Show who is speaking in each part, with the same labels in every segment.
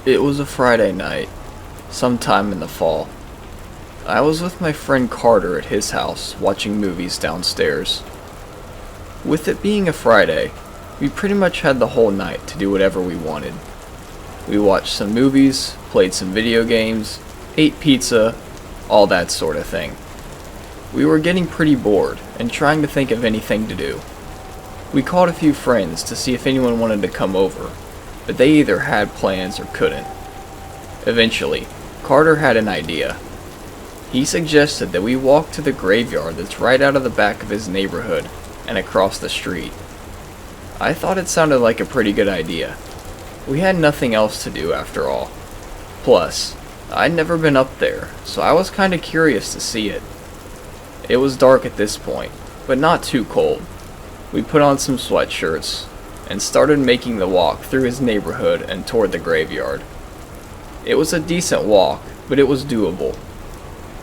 Speaker 1: It was a Friday night, sometime in the fall. I was with my friend Carter at his house, watching movies downstairs. With it being a Friday, we pretty much had the whole night to do whatever we wanted. We watched some movies, played some video games, ate pizza, all that sort of thing. We were getting pretty bored and trying to think of anything to do. We called a few friends to see if anyone wanted to come over, but they either had plans or couldn't. Eventually, Carter had an idea. He suggested that we walk to the graveyard that's right out of the back of his neighborhood and across the street. I thought it sounded like a pretty good idea. We had nothing else to do after all. Plus, I'd never been up there, so I was kinda curious to see it. It was dark at this point, but not too cold. We put on some sweatshirts and started making the walk through his neighborhood and toward the graveyard. It was a decent walk, but it was doable.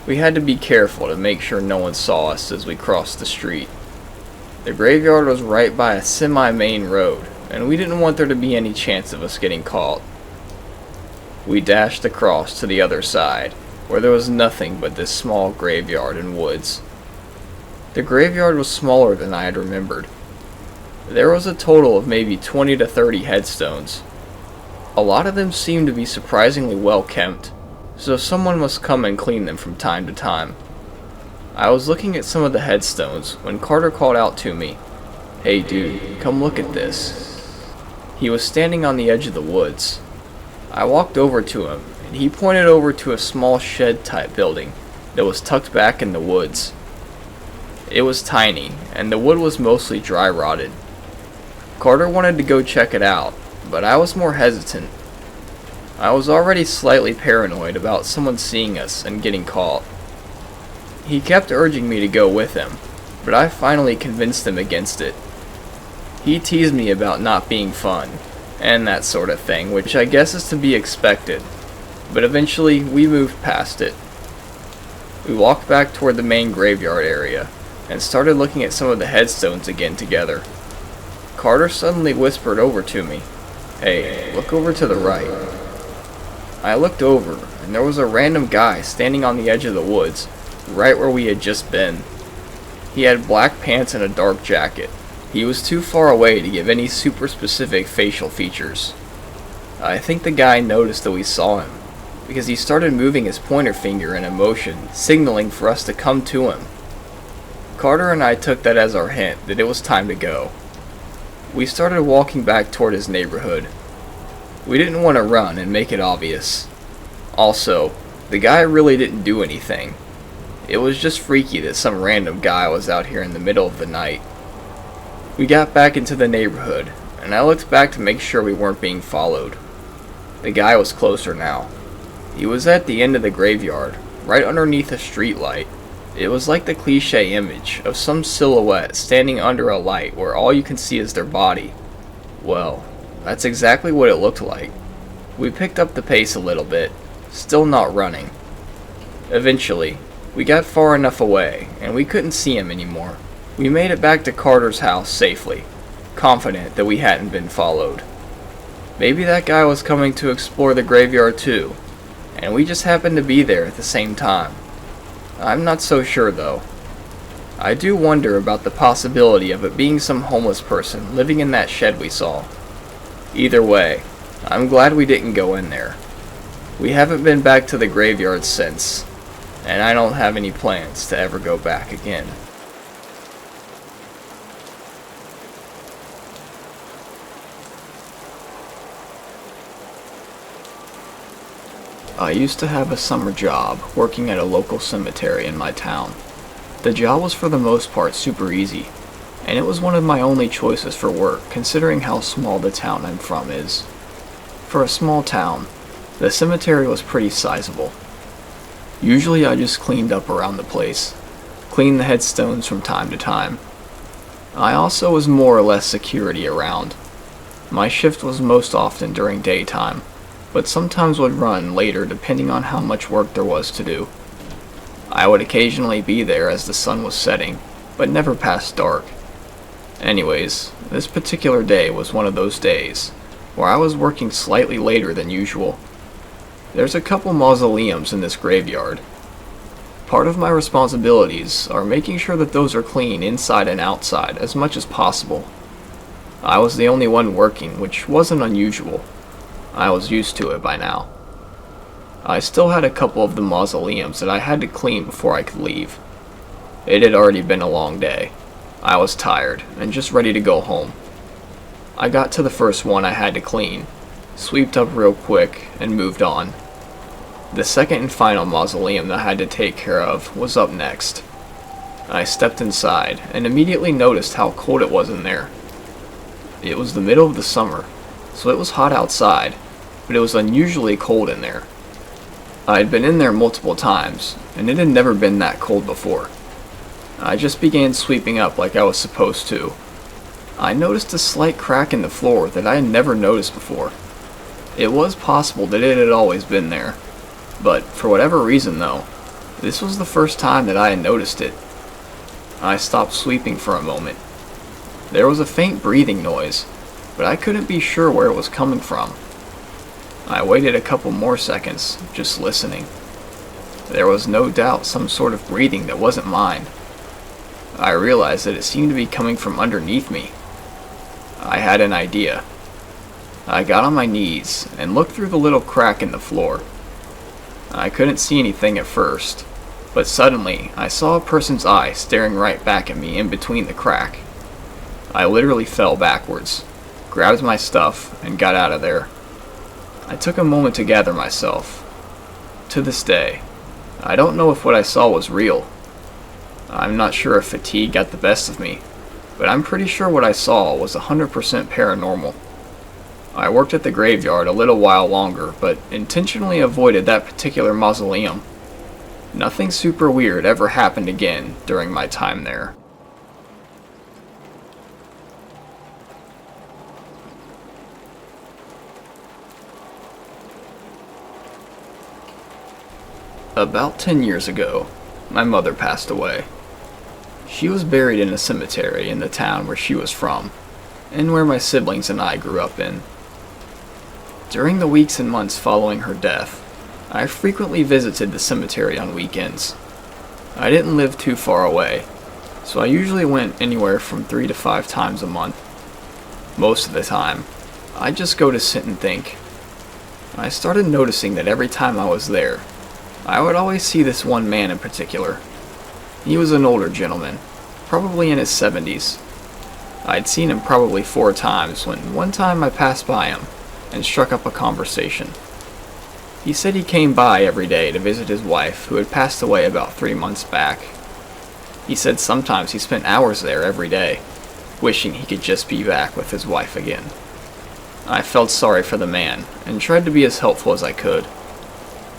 Speaker 1: We had to be careful to make sure no one saw us as we crossed the street. The graveyard was right by a semi-main road, and we didn't want there to be any chance of us getting caught. We dashed across to the other side, where there was nothing but this small graveyard and woods. The graveyard was smaller than I had remembered. There was a total of maybe 20 to 30 headstones. A lot of them seemed to be surprisingly well kept, so someone must come and clean them from time to time. I was looking at some of the headstones when Carter called out to me, "Hey dude, come look at this." He was standing on the edge of the woods. I walked over to him, and he pointed over to a small shed-type building that was tucked back in the woods. It was tiny, and the wood was mostly dry-rotted. Carter wanted to go check it out, but I was more hesitant. I was already slightly paranoid about someone seeing us and getting caught. He kept urging me to go with him, but I finally convinced him against it. He teased me about not being fun, and that sort of thing, which I guess is to be expected, but eventually we moved past it. We walked back toward the main graveyard area, and started looking at some of the headstones again together. Carter suddenly whispered over to me, "Hey, look over to the right." I looked over, and there was a random guy standing on the edge of the woods, right where we had just been. He had black pants and a dark jacket. He was too far away to give any super specific facial features. I think the guy noticed that we saw him, because he started moving his pointer finger in a motion, signaling for us to come to him. Carter and I took that as our hint that it was time to go. We started walking back toward his neighborhood. We didn't want to run and make it obvious. Also, the guy really didn't do anything. It was just freaky that some random guy was out here in the middle of the night. We got back into the neighborhood, and I looked back to make sure we weren't being followed. The guy was closer now. He was at the end of the graveyard, right underneath a street light. It was like the cliche image of some silhouette standing under a light where all you can see is their body. Well, that's exactly what it looked like. We picked up the pace a little bit, still not running. Eventually, we got far enough away, and we couldn't see him anymore. We made it back to Carter's house safely, confident that we hadn't been followed. Maybe that guy was coming to explore the graveyard too, and we just happened to be there at the same time. I'm not so sure though. I do wonder about the possibility of it being some homeless person living in that shed we saw. Either way, I'm glad we didn't go in there. We haven't been back to the graveyard since, and I don't have any plans to ever go back again. I used to have a summer job working at a local cemetery in my town. The job was for the most part super easy, and it was one of my only choices for work considering how small the town I'm from is. For a small town, the cemetery was pretty sizable. Usually I just cleaned up around the place, cleaned the headstones from time to time. I also was more or less security around. My shift was most often during daytime, but sometimes would run later depending on how much work there was to do. I would occasionally be there as the sun was setting, but never past dark. Anyways, this particular day was one of those days, where I was working slightly later than usual, There's a couple mausoleums in this graveyard. Part of my responsibilities are making sure that those are clean inside and outside as much as possible. I was the only one working, which wasn't unusual. I was used to it by now. I still had a couple of the mausoleums that I had to clean before I could leave. It had already been a long day. I was tired and just ready to go home. I got to the first one I had to clean, sweeped up real quick, and moved on. The second and final mausoleum that I had to take care of was up next. I stepped inside and immediately noticed how cold it was in there. It was the middle of the summer, so it was hot outside, but it was unusually cold in there. I had been in there multiple times, and it had never been that cold before. I just began sweeping up like I was supposed to. I noticed a slight crack in the floor that I had never noticed before. It was possible that it had always been there, but for whatever reason though, this was the first time that I had noticed it. I stopped sweeping for a moment. There was a faint breathing noise, but I couldn't be sure where it was coming from. I waited a couple more seconds, just listening. There was no doubt some sort of breathing that wasn't mine. I realized that it seemed to be coming from underneath me. I had an idea. I got on my knees and looked through the little crack in the floor. I couldn't see anything at first, but suddenly I saw a person's eye staring right back at me in between the crack. I literally fell backwards, grabbed my stuff, and got out of there. I took a moment to gather myself. To this day, I don't know if what I saw was real. I'm not sure if fatigue got the best of me, but I'm pretty sure what I saw was 100% paranormal. I worked at the graveyard a little while longer, but intentionally avoided that particular mausoleum. Nothing super weird ever happened again during my time there. About 10 years ago, my mother passed away. She was buried in a cemetery in the town where she was from, and where my siblings and I grew up in. During the weeks and months following her death, I frequently visited the cemetery on weekends. I didn't live too far away, so I usually went anywhere from 3 to 5 times a month. Most of the time, I'd just go to sit and think. I started noticing that every time I was there, I would always see this one man in particular. He was an older gentleman, probably in his 70s. I'd seen him probably 4 times when one time I passed by him and struck up a conversation. He said he came by every day to visit his wife, who had passed away about 3 months back. He said sometimes he spent hours there every day, wishing he could just be back with his wife again. I felt sorry for the man and tried to be as helpful as I could.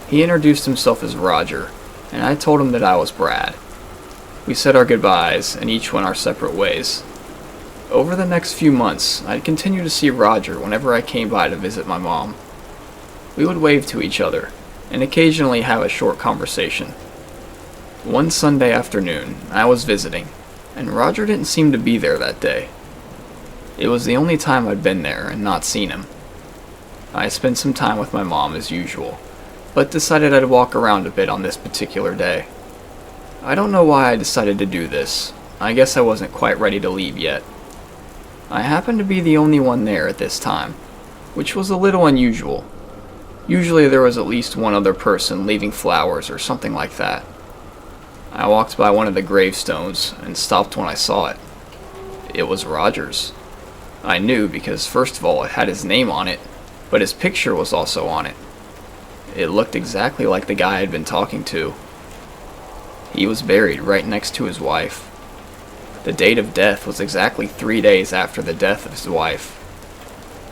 Speaker 1: He introduced himself as Roger, and I told him that I was Brad. We said our goodbyes and each went our separate ways. Over the next few months, I'd continue to see Roger whenever I came by to visit my mom. We would wave to each other, and occasionally have a short conversation. One Sunday afternoon, I was visiting, and Roger didn't seem to be there that day. It was the only time I'd been there and not seen him. I spent some time with my mom as usual, but decided I'd walk around a bit on this particular day. I don't know why I decided to do this. I guess I wasn't quite ready to leave yet. I happened to be the only one there at this time, which was a little unusual. Usually there was at least one other person leaving flowers or something like that. I walked by one of the gravestones and stopped when I saw it. It was Roger's. I knew because first of all it had his name on it, but his picture was also on it. It looked exactly like the guy I'd been talking to. He was buried right next to his wife. The date of death was exactly 3 days after the death of his wife.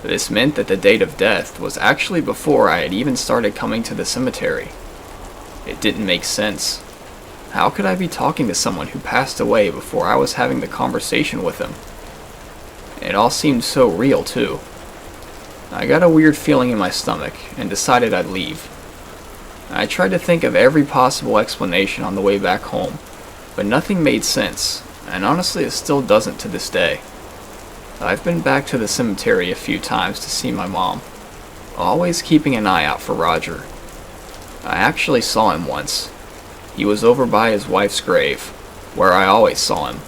Speaker 1: This meant that the date of death was actually before I had even started coming to the cemetery. It didn't make sense. How could I be talking to someone who passed away before I was having the conversation with him? It all seemed so real, too. I got a weird feeling in my stomach and decided I'd leave. I tried to think of every possible explanation on the way back home, but nothing made sense, and honestly it still doesn't to this day. I've been back to the cemetery a few times to see my mom, always keeping an eye out for Roger, I actually saw him once. He was over by his wife's grave, where I always saw him.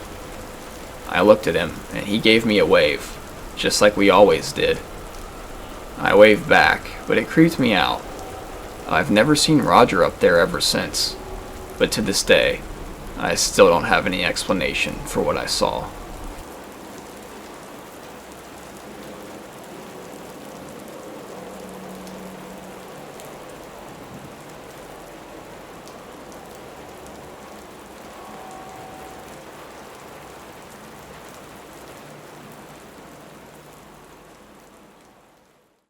Speaker 1: I looked at him, and he gave me a wave, just like we always did. I waved back, but it creeped me out. I've never seen Roger up there ever since, but to this day, I still don't have any explanation for what I saw.